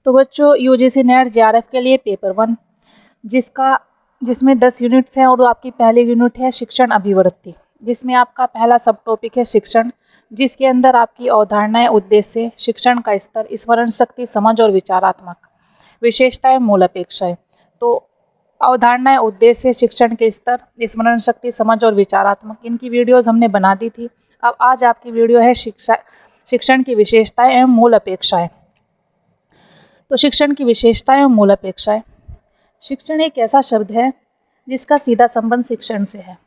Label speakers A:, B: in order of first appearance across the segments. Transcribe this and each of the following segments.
A: तो बच्चों UGC net JRF के लिए पेपर 1 जिसमें 10 यूनिट्स हैं और आपकी पहली यूनिट है शिक्षण अभिवृत्ति, जिसमें आपका पहला सब टॉपिक है शिक्षण, जिसके अंदर आपकी अवधारणाएं, उद्देश्य, शिक्षण का स्तर, स्मरण शक्ति, समझ और विचारात्मक विशेषताएं, मूल अपेक्षाएं। तो अवधारणाएं, उद्देश्य, शिक्षण के स्तर, स्मरण शक्ति, समझ और विचारात्मक, इनकी वीडियोस हमने बना दी थी। अब आज आपकी वीडियो है शिक्षण की विशेषताएं एवं मूल अपेक्षाएं। तो शिक्षण की विशेषताएं एवं मूल अपेक्षाएं। शिक्षण एक ऐसा शब्द है जिसका सीधा संबंध शिक्षण से है।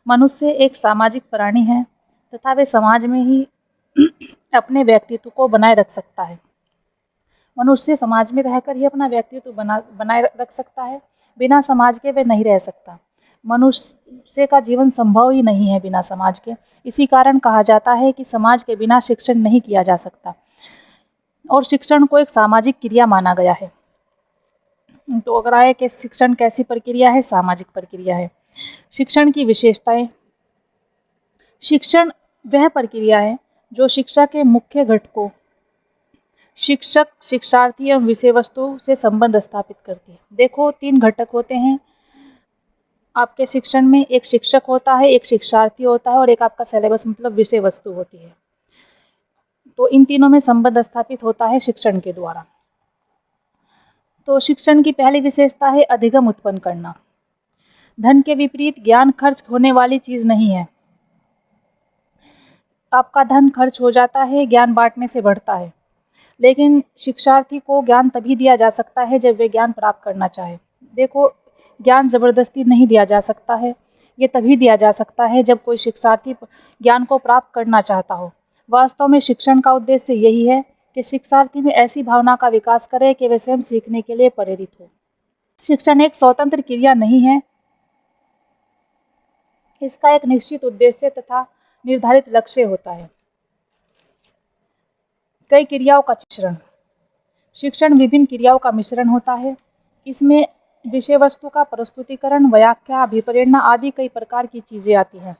A: मनुष्य एक सामाजिक प्राणी है तथा वे समाज में ही अपने व्यक्तित्व को बनाए रख सकता है। मनुष्य समाज में रहकर ही अपना व्यक्तित्व बनाए रख सकता है। बिना समाज के वे नहीं रह सकता। मनुष्य का जीवन संभव ही नहीं है बिना समाज के। इसी कारण कहा जाता है कि समाज के बिना शिक्षण नहीं किया जा सकता और शिक्षण को एक सामाजिक क्रिया माना गया है। तो अगर आए कि शिक्षण कैसी प्रक्रिया है? सामाजिक प्रक्रिया है। शिक्षण की विशेषताएं। शिक्षण वह प्रक्रिया है जो शिक्षा के मुख्य घटकों शिक्षक, शिक्षार्थी एवं विषय वस्तु से संबंध स्थापित करती है। देखो 3 घटक होते हैं आपके शिक्षण में। एक शिक्षक होता है, एक शिक्षार्थी होता है और एक आपका सिलेबस मतलब विषय वस्तु होती है। तो इन तीनों में संबंध स्थापित होता है शिक्षण के द्वारा। तो शिक्षण की पहली विशेषता है अधिगम उत्पन्न करना। धन के विपरीत ज्ञान खर्च होने वाली चीज नहीं है। आपका धन खर्च हो जाता है, ज्ञान बांटने से बढ़ता है, लेकिन शिक्षार्थी को ज्ञान तभी दिया जा सकता है जब वे ज्ञान प्राप्त करना चाहे। देखो ज्ञान जबरदस्ती नहीं दिया जा सकता है, ये तभी दिया जा सकता है जब कोई शिक्षार्थी ज्ञान को प्राप्त करना चाहता हो। वास्तव में शिक्षण का उद्देश्य यही है कि शिक्षार्थी में ऐसी भावना का विकास करे कि वे स्वयं सीखने के लिए प्रेरित हो। शिक्षण एक स्वतंत्र क्रिया नहीं है, इसका एक निश्चित उद्देश्य तथा निर्धारित लक्ष्य होता है। कई क्रियाओं का मिश्रण। शिक्षण विभिन्न क्रियाओं का मिश्रण होता है। इसमें विषय वस्तु का प्रस्तुतिकरण, व्याख्या, अभिप्रेरणा आदि कई प्रकार की चीजें आती हैं।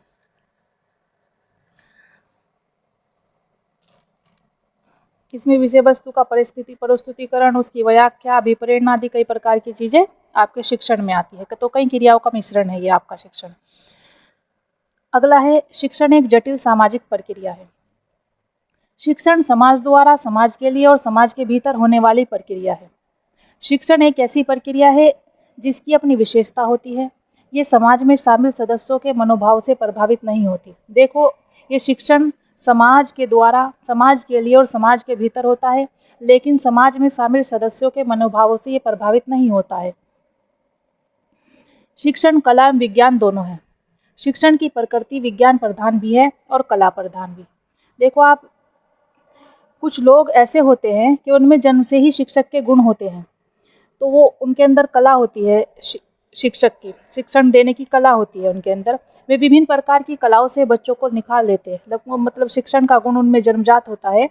A: इसमें विषय वस्तु का प्रस्तुतिकरण, उसकी व्याख्या, अभिप्रेरणा आदि कई प्रकार की चीजें आपके शिक्षण में आती है। तो कई क्रियाओं का मिश्रण है ये आपका शिक्षण। अगला है शिक्षण एक जटिल सामाजिक प्रक्रिया है। शिक्षण समाज द्वारा समाज के लिए और समाज के भीतर होने वाली प्रक्रिया है। शिक्षण एक ऐसी प्रक्रिया है जिसकी अपनी विशेषता होती है। ये समाज में शामिल सदस्यों के मनोभाव से प्रभावित नहीं होती। देखो ये शिक्षण समाज के द्वारा समाज के लिए और समाज के भीतर होता है, लेकिन समाज में शामिल सदस्यों के मनोभावों से ये प्रभावित नहीं होता है। शिक्षण कला एवं विज्ञान दोनों है। शिक्षण की प्रकृति विज्ञान प्रधान भी है और कला प्रधान भी। देखो आप कुछ लोग ऐसे होते हैं कि उनमें जन्म से ही शिक्षक के गुण होते हैं, तो वो उनके अंदर कला होती है शिक्षक की, शिक्षण देने की कला होती है उनके अंदर। वे विभिन्न प्रकार की कलाओं से बच्चों को निखार देते हैं, मतलब शिक्षण का गुण उनमें जन्मजात होता है,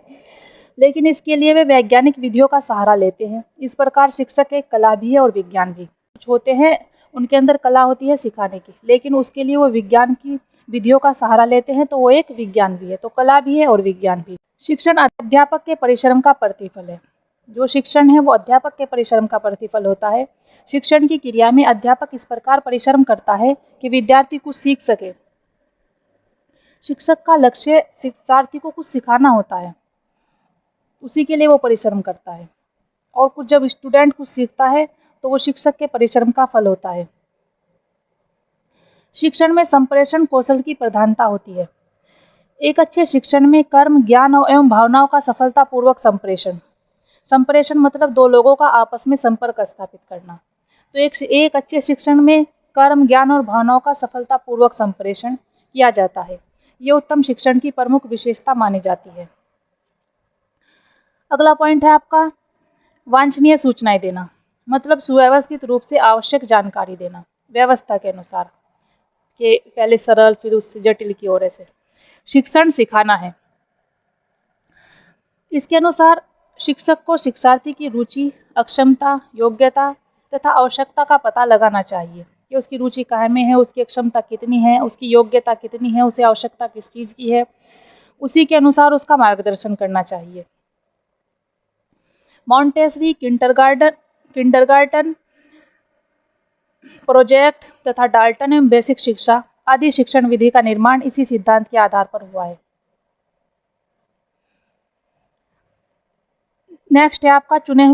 A: लेकिन इसके लिए वे वैज्ञानिक विधियों का सहारा लेते हैं। इस प्रकार शिक्षक एक कला भी है और विज्ञान भी। कुछ होते हैं उनके अंदर कला होती है सिखाने की, लेकिन उसके लिए वो विज्ञान की विधियों का सहारा लेते हैं, तो वो एक विज्ञान भी है। तो कला भी है और विज्ञान भी। शिक्षण अध्यापक के परिश्रम का प्रतिफल है। जो शिक्षण है वो अध्यापक के परिश्रम का प्रतिफल होता है। शिक्षण की क्रिया में अध्यापक इस प्रकार परिश्रम करता है कि विद्यार्थी कुछ सीख सके। शिक्षक का लक्ष्य शिक्षार्थी को कुछ सिखाना होता है, उसी के लिए वो परिश्रम करता है। और कुछ जब स्टूडेंट कुछ सीखता है तो वो शिक्षक के परिश्रम का फल होता है। शिक्षण में संप्रेषण कौशल की प्रधानता होती है। एक अच्छे शिक्षण में कर्म, ज्ञान एवं भावनाओं का सफलतापूर्वक संप्रेषण मतलब 2 लोगों का आपस में संपर्क स्थापित करना। तो एक अच्छे शिक्षण में कर्म, ज्ञान और भावनाओं का सफलतापूर्वक संप्रेषण किया जाता है। ये उत्तम शिक्षण की प्रमुख विशेषता मानी जाती है। अगला पॉइंट है आपका वांछनीय सूचनाएं देना, मतलब सुव्यवस्थित रूप से आवश्यक जानकारी देना, व्यवस्था के अनुसार, कि पहले सरल फिर उससे जटिल की ओर ऐसे। शिक्षण सिखाना है। इसके अनुसार शिक्षक को शिक्षार्थी की रुचि, अक्षमता, योग्यता तथा आवश्यकता का पता लगाना चाहिए कि उसकी रुचि कहाँ में है, उसकी अक्षमता कितनी है, उसकी योग्यता कितनी है, उसे आवश्यकता किस चीज़ की है, उसी के अनुसार उसका मार्गदर्शन करना चाहिए। मॉन्टेसरी, किंडरगार्टन प्रोजेक्ट तथा डाल्टन एवं बेसिक शिक्षा आदि शिक्षण विधि का निर्माण इसी सिद्धांत के आधार पर हुआ है। नेक्स्ट है आपका चुने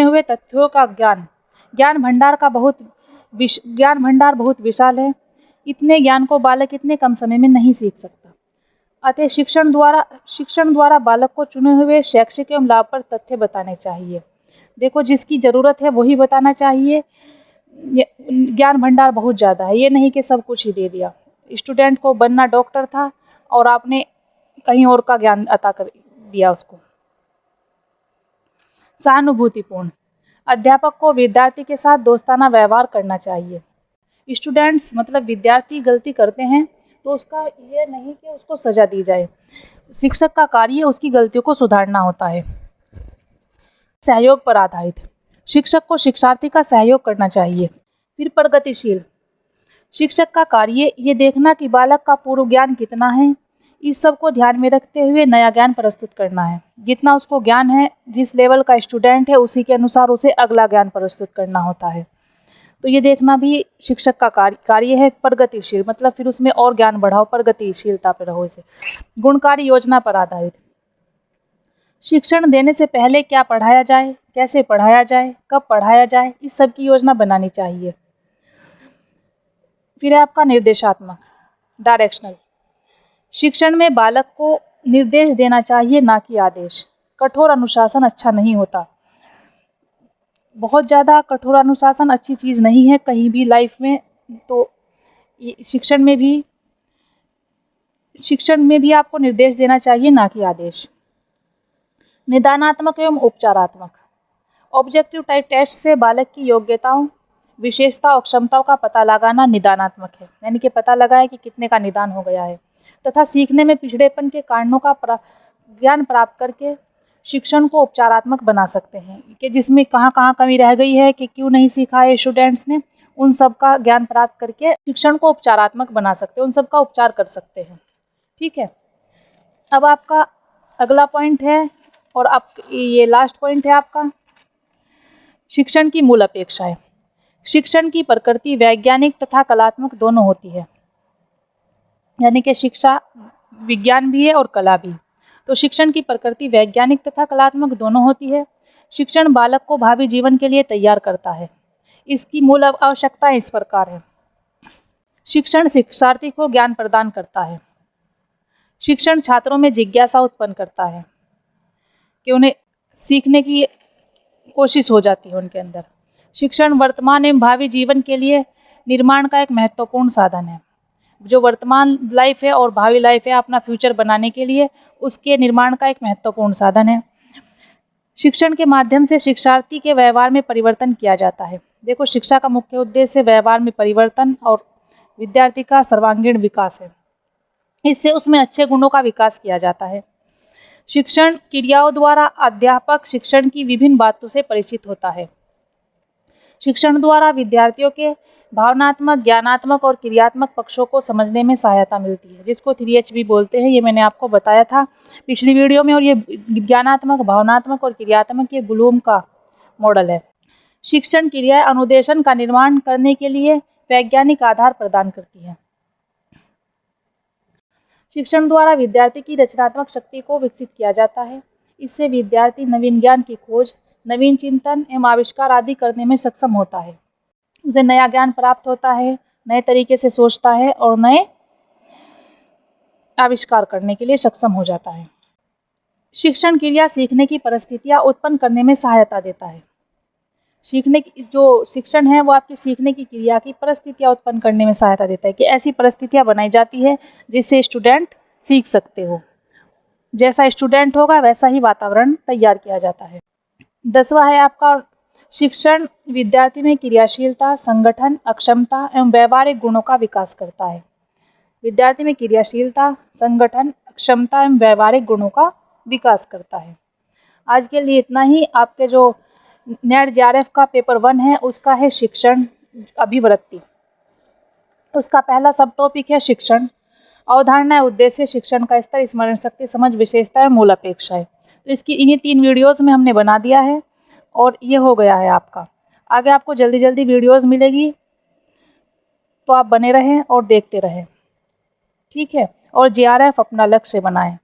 A: हुए तथ्यों का ज्ञान। ज्ञान भंडार बहुत विशाल है। इतने ज्ञान को बालक इतने कम समय में नहीं सीख सकता। अतः शिक्षण द्वारा बालक को चुने हुए शैक्षिक एवं लाभप्रद तथ्य बताने चाहिए। देखो, जिसकी ज़रूरत है वही बताना चाहिए। ज्ञान भंडार बहुत ज़्यादा है, ये नहीं कि सब कुछ ही दे दिया। स्टूडेंट को बनना डॉक्टर था और आपने कहीं और का ज्ञान अता कर दिया उसको। सहानुभूतिपूर्ण, अध्यापक को विद्यार्थी के साथ दोस्ताना व्यवहार करना चाहिए। स्टूडेंट्स मतलब विद्यार्थी गलती करते हैं तो उसका ये नहीं कि उसको सज़ा दी जाए। शिक्षक का कार्य उसकी गलतियों को सुधारना होता है। सहयोग पर आधारित, शिक्षक को शिक्षार्थी का सहयोग करना चाहिए। फिर प्रगतिशील, शिक्षक का कार्य ये देखना कि बालक का पूर्व ज्ञान कितना है, इस सब को ध्यान में रखते हुए नया ज्ञान प्रस्तुत करना है। जितना उसको ज्ञान है, जिस लेवल का स्टूडेंट है, उसी के अनुसार उसे अगला ज्ञान प्रस्तुत करना होता है। तो ये देखना भी शिक्षक का कार्य है। प्रगतिशील मतलब फिर उसमें और ज्ञान बढ़ाओ, प्रगतिशीलता पर रहो। इसे गुणकारी योजना पर आधारित, शिक्षण देने से पहले क्या पढ़ाया जाए, कैसे पढ़ाया जाए, कब पढ़ाया जाए, इस सब की योजना बनानी चाहिए। फिर है आपका निर्देशात्मक, डायरेक्शनल, शिक्षण में बालक को निर्देश देना चाहिए, ना कि आदेश। कठोर अनुशासन अच्छा नहीं होता। बहुत ज़्यादा कठोर अनुशासन अच्छी चीज़ नहीं है कहीं भी लाइफ में। तो शिक्षण में भी आपको निर्देश देना चाहिए, ना कि आदेश। निदानात्मक एवं उपचारात्मक, ऑब्जेक्टिव टाइप टेस्ट से बालक की योग्यताओं, विशेषता और क्षमताओं का पता लगाना निदानात्मक है, यानी कि पता लगाए कि कितने का निदान हो गया है। तथा सीखने में पिछड़ेपन के कारणों का ज्ञान प्राप्त करके शिक्षण को उपचारात्मक बना सकते हैं, कि जिसमें कहाँ कहाँ कमी रह गई है, कि क्यों नहीं सीखा है स्टूडेंट्स ने, उन सब का ज्ञान प्राप्त करके शिक्षण को उपचारात्मक बना सकते हैं, उन सब का उपचार कर सकते हैं। ठीक है, अब आपका अगला पॉइंट है और आप ये लास्ट पॉइंट है आपका, शिक्षण की मूल अपेक्षाएं। शिक्षण की प्रकृति वैज्ञानिक तथा कलात्मक दोनों होती है, यानी कि शिक्षा विज्ञान भी है और कला भी। तो शिक्षण की प्रकृति वैज्ञानिक तथा कलात्मक दोनों होती है। शिक्षण बालक को भावी जीवन के लिए तैयार करता है। इसकी मूल आवश्यकताएं इस प्रकार है। शिक्षण शिक्षार्थी को ज्ञान प्रदान करता है। शिक्षण छात्रों में जिज्ञासा उत्पन्न करता है, कि उन्हें सीखने की कोशिश हो जाती है उनके अंदर। शिक्षण वर्तमान एवं भावी जीवन के लिए निर्माण का एक महत्वपूर्ण साधन है। जो वर्तमान लाइफ है और भावी लाइफ है, अपना फ्यूचर बनाने के लिए उसके निर्माण का एक महत्वपूर्ण साधन है। शिक्षण के माध्यम से शिक्षार्थी के व्यवहार में परिवर्तन किया जाता है। देखो, शिक्षा का मुख्य उद्देश्य व्यवहार में परिवर्तन और विद्यार्थी का सर्वांगीण विकास है। इससे उसमें अच्छे गुणों का विकास किया जाता है। शिक्षण क्रियाओं द्वारा अध्यापक शिक्षण की विभिन्न बातों से परिचित होता है। शिक्षण द्वारा विद्यार्थियों के भावनात्मक, ज्ञानात्मक और क्रियात्मक पक्षों को समझने में सहायता मिलती है, जिसको 3H भी बोलते हैं। ये मैंने आपको बताया था पिछली वीडियो में। और ये ज्ञानात्मक, भावनात्मक और क्रियात्मक ये ब्लूम का मॉडल है। शिक्षण क्रिया अनुदेशन का निर्माण करने के लिए वैज्ञानिक आधार प्रदान करती है। शिक्षण द्वारा विद्यार्थी की रचनात्मक शक्ति को विकसित किया जाता है। इससे विद्यार्थी नवीन ज्ञान की खोज, नवीन चिंतन एवं आविष्कार आदि करने में सक्षम होता है। उसे नया ज्ञान प्राप्त होता है, नए तरीके से सोचता है और नए आविष्कार करने के लिए सक्षम हो जाता है। शिक्षण क्रिया सीखने की परिस्थितियां उत्पन्न करने में सहायता देता है। सीखने की जो शिक्षण है वो आपकी सीखने की क्रिया की परिस्थितियां उत्पन्न करने में सहायता देता है, कि ऐसी परिस्थितियां बनाई जाती है जिससे स्टूडेंट सीख सकते हो। जैसा स्टूडेंट होगा वैसा ही वातावरण तैयार किया जाता है। 10वां है आपका, शिक्षण विद्यार्थी में क्रियाशीलता, संगठन, अक्षमता एवं व्यवहारिक गुणों का विकास करता है। विद्यार्थी में क्रियाशीलता, संगठन, क्षमता एवं व्यवहारिक गुणों का विकास करता है। आज के लिए इतना ही। आपके जो नेट JRF का पेपर 1 है उसका है शिक्षण अभिवृत्ति। उसका पहला सब टॉपिक है शिक्षण, अवधारणा, उद्देश्य, शिक्षण का स्तर, स्मरण शक्ति, समझ, विशेषता एवं मूल अपेक्षाएं। तो इसकी इन्हीं 3 वीडियोज़ में हमने बना दिया है और ये हो गया है आपका। आगे आपको जल्दी जल्दी वीडियोज़ मिलेगी, तो आप बने रहें और देखते रहें, ठीक है। और JRF अपना लक्ष्य बनाएं।